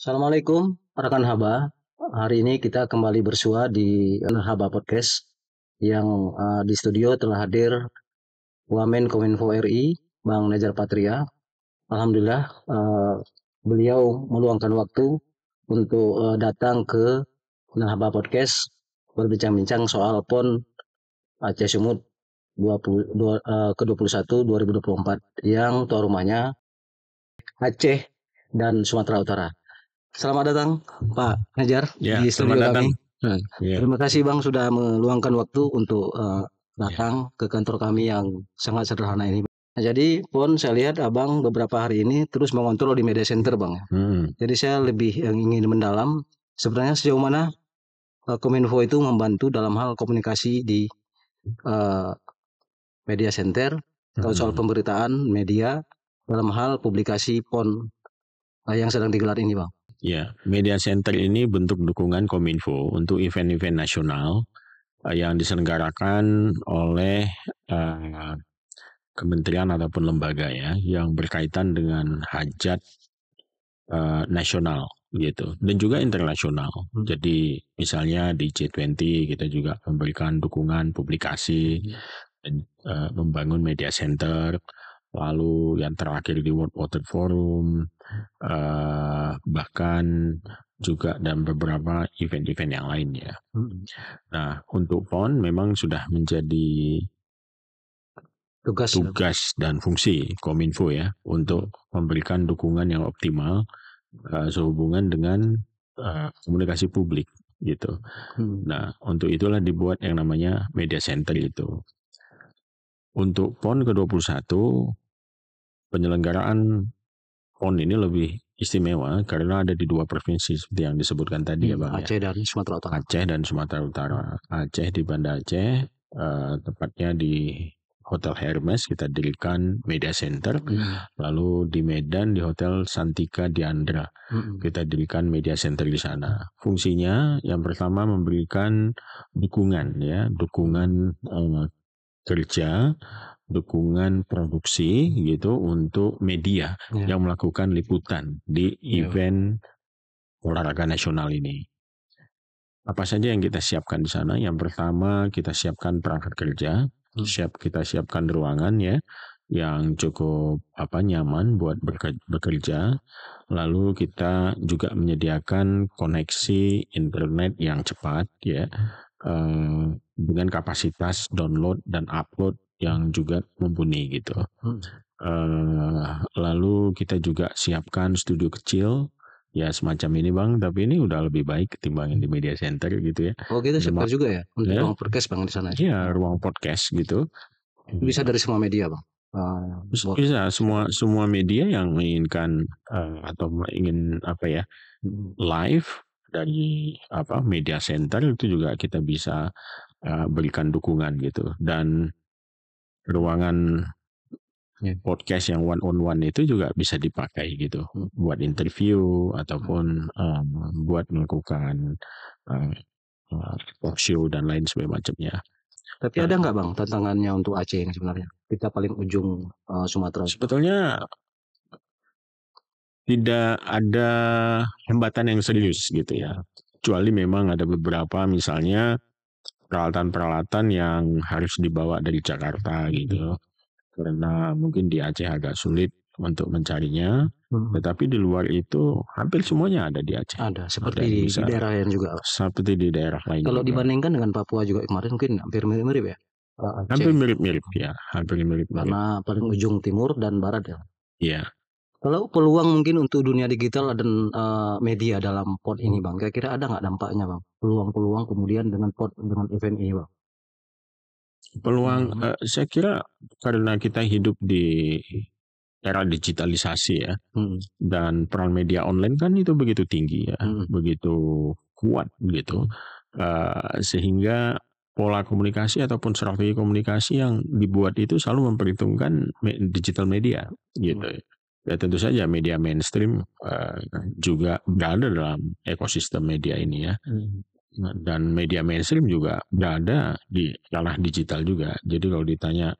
Assalamualaikum rekan Haba. Hari ini kita kembali bersua di Haba Podcast yang di studio telah hadir Wamen Kominfo RI, Bang Nejar Patria. Alhamdulillah beliau meluangkan waktu untuk datang ke Haba Podcast berbincang-bincang soal PON Aceh Sumut ke-21 2024 yang tuan rumahnya Aceh dan Sumatera Utara. Selamat datang Pak Nejar Ya, di studio selamat datang. kami. Ya. Terima kasih Bang sudah meluangkan waktu untuk datang ke kantor kami yang sangat sederhana ini. Nah, jadi Pon saya lihat Abang beberapa hari ini terus mengontrol di media center Bang. Jadi saya lebih ingin mendalam sebenarnya sejauh mana Kominfo itu membantu dalam hal komunikasi di media center, soal pemberitaan media dalam hal publikasi PON yang sedang digelar ini Bang. Ya, media center ini bentuk dukungan Kominfo untuk event-event nasional yang diselenggarakan oleh kementerian ataupun lembaga ya yang berkaitan dengan hajat nasional gitu dan juga internasional. Jadi misalnya di G20 kita juga memberikan dukungan publikasi dan membangun media center. Lalu yang terakhir di World Water Forum, bahkan juga dan beberapa event-event yang lainnya. Nah, untuk PON memang sudah menjadi tugas dan fungsi Kominfo ya untuk memberikan dukungan yang optimal sehubungan dengan komunikasi publik gitu. Nah, untuk itulah dibuat yang namanya media center itu. Untuk PON ke-21 penyelenggaraan PON ini lebih istimewa karena ada di dua provinsi seperti yang disebutkan tadi ya Bang. Aceh dan Sumatera Utara. Aceh dan Sumatera Utara. Aceh di Banda Aceh, tepatnya di Hotel Hermes kita dirikan media center. Lalu di Medan di Hotel Santika di Andra kita dirikan media center di sana. Fungsinya yang pertama memberikan dukungan ya, dukungan kerja, dukungan produksi gitu untuk media yang melakukan liputan di event olahraga nasional ini. Apa saja yang kita siapkan di sana? Yang pertama kita siapkan perangkat kerja, kita siapkan ruangan ya yang cukup nyaman buat bekerja. Lalu kita juga menyediakan koneksi internet yang cepat ya dengan kapasitas download dan upload yang juga mumpuni gitu. Lalu kita juga siapkan studio kecil ya semacam ini Bang, tapi ini udah lebih baik ketimbang di media center gitu ya. Oh kita siapkan juga ya untuk ruang podcast Bang di sana. Iya, ruang podcast gitu. Bisa dari semua media Bang. Bisa semua media yang menginginkan atau ingin live dari media center itu juga kita bisa berikan dukungan gitu. Dan ruangan podcast yang one on one itu juga bisa dipakai gitu buat interview ataupun buat melakukan talk show dan lain sebagainya. Tapi ada nggak Bang tantangannya untuk Aceh ini sebenarnya? Kita paling ujung Sumatera. Sebetulnya tidak ada hambatan yang serius gitu ya. Kecuali memang ada beberapa misalnya peralatan-peralatan yang harus dibawa dari Jakarta gitu. Karena mungkin di Aceh agak sulit untuk mencarinya. Tetapi di luar itu hampir semuanya ada di Aceh. Ada, seperti di daerah yang juga. Seperti di daerah lain. Kalau dibandingkan dengan Papua juga kemarin mungkin hampir mirip-mirip ya? Hampir mirip-mirip ya, hampir mirip-mirip. Karena paling ujung timur dan barat ya. Iya. Kalau peluang mungkin untuk dunia digital dan media dalam PON ini Bang, kira-kira ada nggak dampaknya Bang? Peluang-peluang kemudian dengan PON dengan event ini Bang? Peluang, saya kira karena kita hidup di era digitalisasi ya, dan peran media online kan itu begitu tinggi ya, begitu kuat gitu, sehingga pola komunikasi ataupun strategi komunikasi yang dibuat itu selalu memperhitungkan digital media gitu. Ya tentu saja media mainstream juga berada dalam ekosistem media ini ya. Dan media mainstream juga berada di ranah digital juga. Jadi kalau ditanya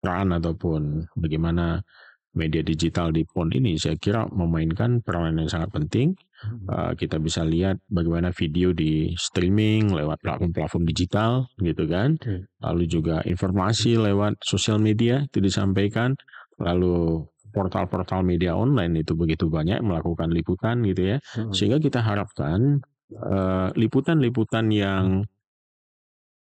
peran ataupun bagaimana media digital di PON ini saya kira memainkan peranan yang sangat penting. Kita bisa lihat bagaimana video di streaming lewat platform-platform digital gitu kan. Lalu juga informasi lewat sosial media itu disampaikan. Lalu portal-portal media online itu begitu banyak melakukan liputan gitu ya. Sehingga kita harapkan liputan-liputan yang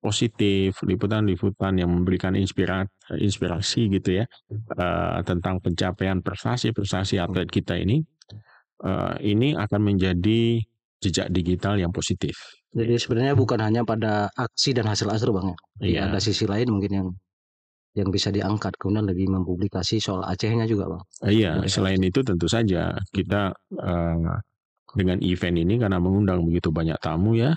positif, liputan-liputan yang memberikan inspirasi gitu ya tentang pencapaian prestasi atlet kita ini akan menjadi jejak digital yang positif. Jadi sebenarnya bukan hanya pada aksi dan hasil asro Bang ya. Iya. Ada sisi lain mungkin yang bisa diangkat kemudian lebih mempublikasi soal Acehnya juga Bang. Iya, selain itu tentu saja kita dengan event ini karena mengundang begitu banyak tamu ya,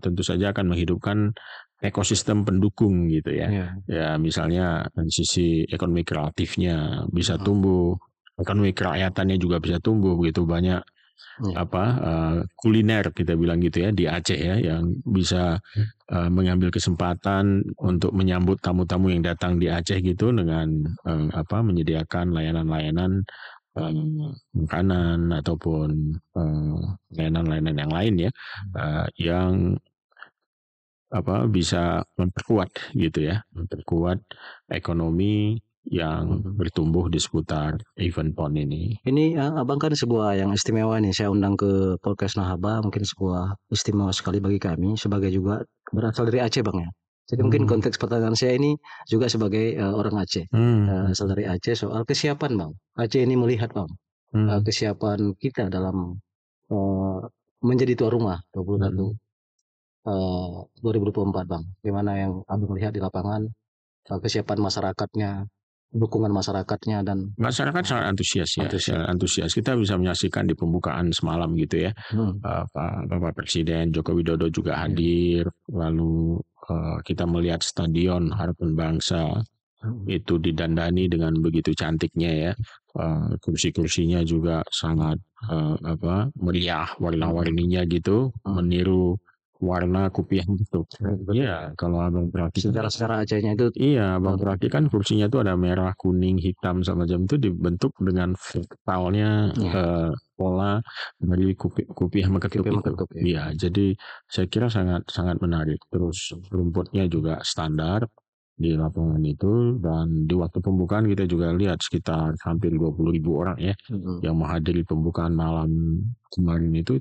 tentu saja akan menghidupkan ekosistem pendukung gitu ya. Ya misalnya dari sisi ekonomi kreatifnya bisa tumbuh, ekonomi kerahyatannya juga bisa tumbuh begitu banyak kuliner kita bilang gitu ya di Aceh ya yang bisa mengambil kesempatan untuk menyambut tamu-tamu yang datang di Aceh gitu dengan menyediakan layanan-layanan makanan ataupun layanan-layanan yang lain ya yang bisa memperkuat gitu ya, memperkuat ekonomi yang bertumbuh di seputar event PON ini. Ini Abang kan sebuah yang istimewa nih, saya undang ke podcast Nahaba, mungkin sebuah istimewa sekali bagi kami sebagai juga berasal dari Aceh Bang ya. Jadi mungkin konteks pertanyaan saya ini juga sebagai orang Aceh, asal dari Aceh soal kesiapan Bang. Aceh ini melihat Bang, kesiapan kita dalam menjadi tuan rumah 2024 Bang. Gimana yang Abang lihat di lapangan, kesiapan masyarakatnya, dukungan masyarakatnya dan masyarakat sangat antusias ya, sangat antusias. Kita bisa menyaksikan di pembukaan semalam gitu ya, Bapak Presiden Joko Widodo juga hadir, lalu kita melihat Stadion Harapan Bangsa itu didandani dengan begitu cantiknya ya, kursi-kursinya juga sangat meriah, warna-warninya gitu, meniru warna kupiah gitu. Iya, kalau Abang perhatikan secara Acehnya itu Abang perhatikan kursinya itu ada merah, kuning, hitam semacam itu dibentuk dengan vertikalnya pola dari kupiah mengetuk itu. Iya, jadi saya kira sangat sangat menarik. Terus rumputnya juga standar di lapangan itu dan di waktu pembukaan kita juga lihat sekitar hampir 20.000 orang ya yang menghadiri pembukaan malam kemarin itu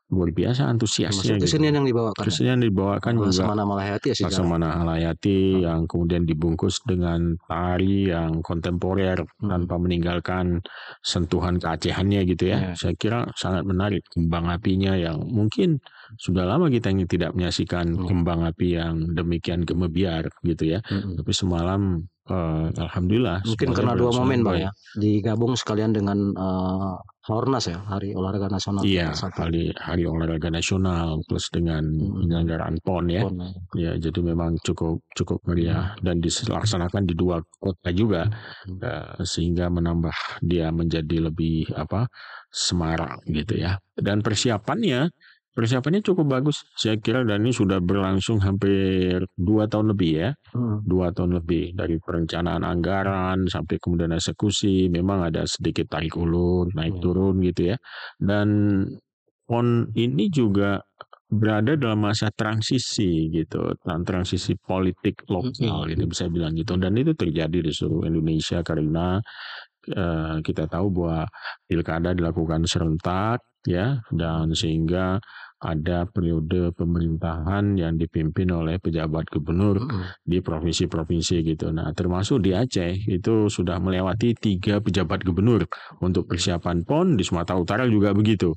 luar biasa antusiasnya gitu. Kesenian yang dibawakan. Kesenian yang dibawakan juga Laksamana Malayati Laksamana Malayati yang kemudian dibungkus dengan tari yang kontemporer tanpa meninggalkan sentuhan keacehannya gitu ya. Saya kira sangat menarik kembang apinya yang mungkin sudah lama kita tidak menyaksikan kembang api yang demikian gemebiar gitu ya. Tapi semalam alhamdulillah mungkin karena dua momen Bang ya, digabung sekalian dengan Hornas ya, Hari Olahraga Nasional. Iya, hari Olahraga Nasional plus dengan penyelenggaraan PON ya. Ya, jadi memang cukup meriah dan dilaksanakan di dua kota juga sehingga menambah dia menjadi lebih semarak gitu ya. Dan persiapannya cukup bagus saya kira dan ini sudah berlangsung hampir 2 tahun lebih ya. 2 tahun lebih dari perencanaan anggaran sampai kemudian eksekusi memang ada sedikit tarik ulur, naik turun gitu ya. Dan PON ini juga berada dalam masa transisi gitu, transisi politik lokal ini bisa bilang gitu dan itu terjadi di seluruh Indonesia karena kita tahu bahwa pilkada dilakukan serentak ya dan sehingga ada periode pemerintahan yang dipimpin oleh pejabat gubernur di provinsi-provinsi gitu. Nah, termasuk di Aceh itu sudah melewati 3 pejabat gubernur untuk persiapan PON, di Sumatera Utara juga begitu.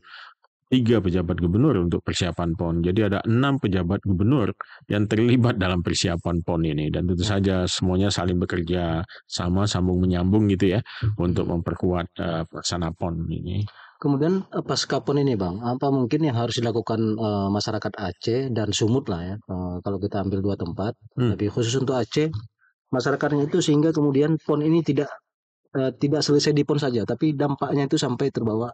3 pejabat gubernur untuk persiapan PON. Jadi ada 6 pejabat gubernur yang terlibat dalam persiapan PON ini dan tentu saja semuanya saling bekerja sama sambung menyambung gitu ya untuk memperkuat pelaksana PON ini. Kemudian pasca PON ini Bang, apa mungkin yang harus dilakukan masyarakat Aceh dan Sumut lah ya, kalau kita ambil 2 tempat, tapi khusus untuk Aceh, masyarakatnya itu sehingga kemudian PON ini tidak selesai di PON saja, tapi dampaknya itu sampai terbawa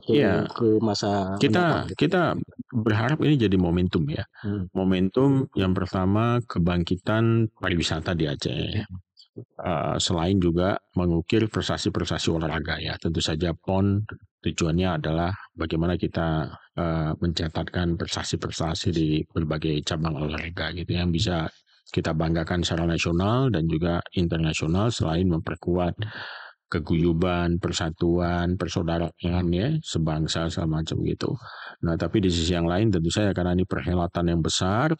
ke masa kita berharap ini jadi momentum ya. Momentum yang pertama kebangkitan pariwisata di Aceh. selain juga mengukir prestasi-prestasi olahraga ya. Tentu saja PON tujuannya adalah bagaimana kita mencatatkan prestasi-prestasi di berbagai cabang olahraga gitu yang bisa kita banggakan secara nasional dan juga internasional, selain memperkuat keguyuban, persatuan, persaudaraan ya, sebangsa segala macam gitu. Nah, tapi di sisi yang lain tentu saja karena ini perhelatan yang besar,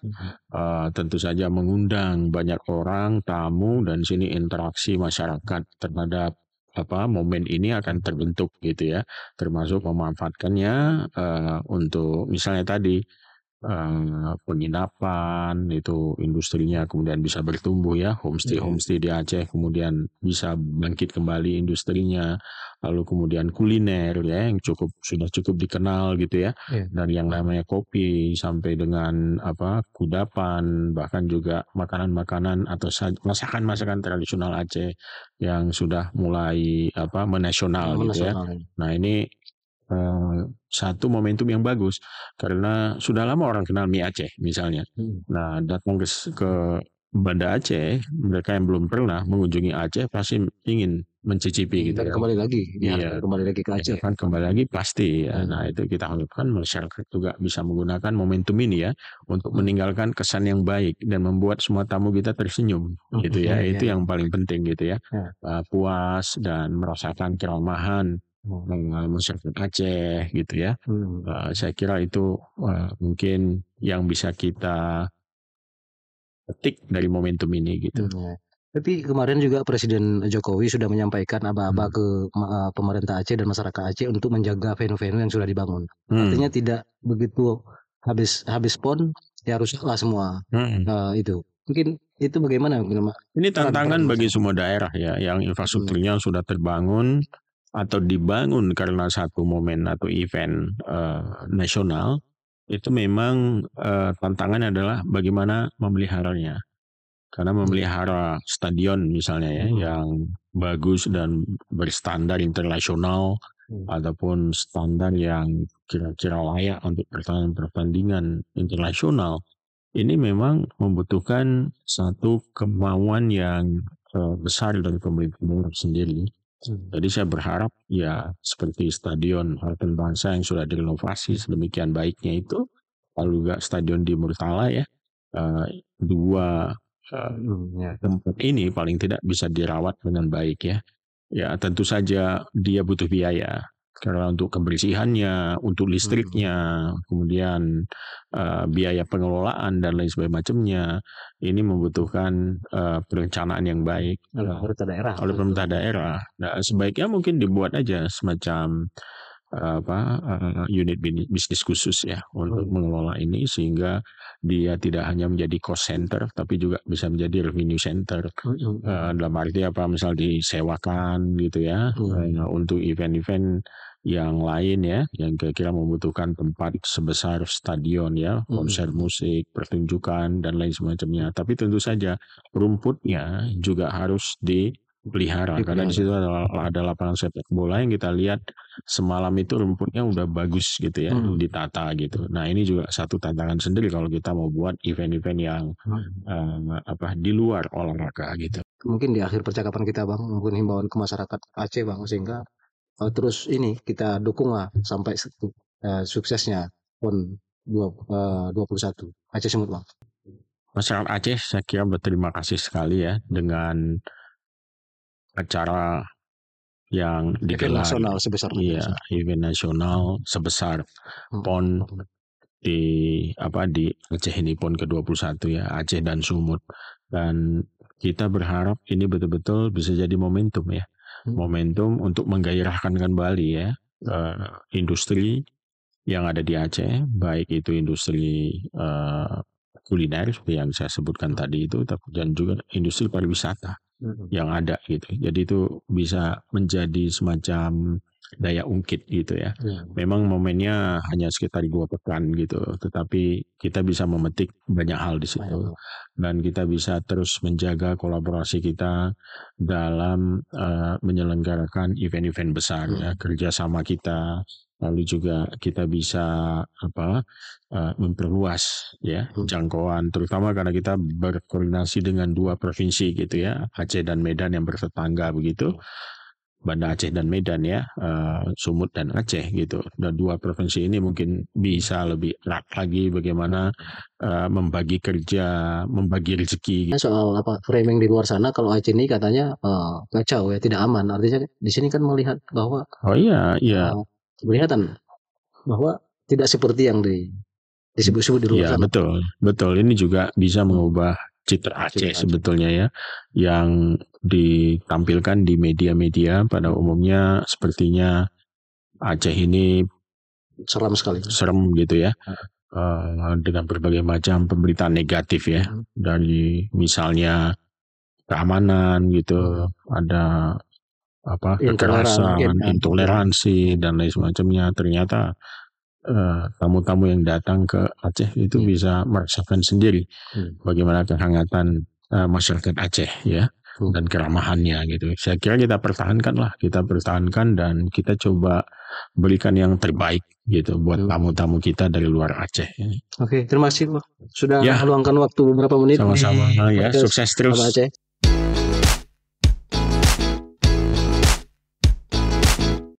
tentu saja mengundang banyak orang, tamu, dan sini interaksi masyarakat terhadap momen ini akan terbentuk gitu ya, termasuk memanfaatkannya untuk misalnya tadi penginapan itu industrinya kemudian bisa bertumbuh ya, homestay di Aceh kemudian bisa bangkit kembali industrinya, lalu kemudian kuliner ya yang sudah cukup dikenal gitu ya, dari yang namanya kopi sampai dengan kudapan, bahkan juga makanan-makanan atau masakan-masakan tradisional Aceh yang sudah mulai menasional gitu ya. Nah, ini satu momentum yang bagus karena sudah lama orang kenal mie Aceh misalnya. Nah, datang ke Banda Aceh, mereka yang belum pernah mengunjungi Aceh pasti ingin mencicipi gitu Dan ya. kembali lagi, Iya, kembali lagi ke Aceh. kan kembali lagi pasti ya. Nah, itu kita harapkan masyarakat juga bisa menggunakan momentum ini ya untuk meninggalkan kesan yang baik dan membuat semua tamu kita tersenyum gitu ya. Itu yang paling penting gitu ya. Puas dan merasakan keramahan masyarakat Aceh gitu ya. Saya kira itu mungkin yang bisa kita petik dari momentum ini gitu. Tapi kemarin juga Presiden Jokowi sudah menyampaikan aba-aba ke pemerintah Aceh dan masyarakat Aceh untuk menjaga venue-venue yang sudah dibangun. Artinya tidak begitu habis PON ya rusaklah semua itu. Mungkin itu bagaimana? Ini tantangan bagi semua daerah ya yang infrastrukturnya sudah terbangun atau dibangun karena satu momen atau event nasional. Itu memang tantangan adalah bagaimana memeliharanya. Karena memelihara stadion misalnya ya yang bagus dan berstandar internasional ataupun standar yang kira-kira layak untuk pertandingan internasional, ini memang membutuhkan satu kemauan yang besar dari pemerintah daerah sendiri. Jadi saya berharap ya seperti Stadion Harapan Bangsa yang sudah direnovasi sedemikian baiknya itu, lalu juga stadion di Murtala ya, dua tempat ini paling tidak bisa dirawat dengan baik ya. Ya tentu saja dia butuh biaya karena untuk kebersihannya, untuk listriknya, kemudian biaya pengelolaan dan lain sebagainya ini membutuhkan perencanaan yang baik oleh pemerintah daerah. Nah, sebaiknya mungkin dibuat aja semacam unit bisnis khusus ya untuk mengelola ini sehingga dia tidak hanya menjadi cost center tapi juga bisa menjadi revenue center. Dalam arti misal disewakan gitu ya untuk event-event yang lain ya yang kira-kira membutuhkan tempat sebesar stadion ya, konser musik, pertunjukan dan lain semacamnya. Tapi tentu saja rumputnya juga harus dipelihara karena di situ ada lapangan sepak bola yang kita lihat semalam itu rumputnya udah bagus gitu ya, ditata gitu. Nah, ini juga satu tantangan sendiri kalau kita mau buat event-event yang di luar olahraga gitu. Mungkin di akhir percakapan kita Bang, mungkin himbauan ke masyarakat Aceh Bang, sehingga terus ini kita dukung lah sampai suksesnya PON 21 Aceh Sumut Bang. Masyarakat Aceh saya kira berterima kasih sekali ya dengan acara yang digelar nasional sebesar event nasional sebesar PON di Aceh ini PON ke-21 ya, Aceh dan Sumut. Dan kita berharap ini betul-betul bisa jadi momentum ya. Momentum untuk menggairahkan kembali ya industri yang ada di Aceh, baik itu industri kuliner seperti yang saya sebutkan tadi itu, dan juga industri pariwisata yang ada gitu. Jadi itu bisa menjadi semacam daya ungkit gitu ya. Memang momennya hanya sekitar 2 pekan gitu, tetapi kita bisa memetik banyak hal di situ. Dan kita bisa terus menjaga kolaborasi kita dalam menyelenggarakan event-event besar ya, kerjasama kita lalu juga kita bisa memperluas ya jangkauan, terutama karena kita berkoordinasi dengan 2 provinsi gitu ya, Aceh dan Medan yang bertetangga begitu. Banda Aceh dan Medan ya, Sumut dan Aceh gitu. Dan 2 provinsi ini mungkin bisa lebih erat lagi bagaimana membagi kerja, membagi rezeki. Soal framing di luar sana, kalau Aceh ini katanya kacau ya, tidak aman. Artinya di sini kan melihat bahwa kelihatan bahwa tidak seperti yang disebut-sebut di luar sana. Betul. Ini juga bisa mengubah citra Aceh sebetulnya ya, yang ditampilkan di media-media pada umumnya sepertinya Aceh ini seram sekali, serem gitu ya, dengan berbagai macam pemberitaan negatif ya, dari misalnya keamanan gitu, ada kekerasan, intoleransi dan lain semacamnya. Ternyata tamu-tamu yang datang ke Aceh itu bisa merasakan sendiri bagaimana kehangatan masyarakat Aceh ya, dan keramahannya gitu. Saya kira kita pertahankan dan kita coba berikan yang terbaik gitu buat tamu-tamu kita dari luar Aceh. Oke, terima kasih Pak sudah meluangkan waktu beberapa menit. Sama-sama ya, sukses terus.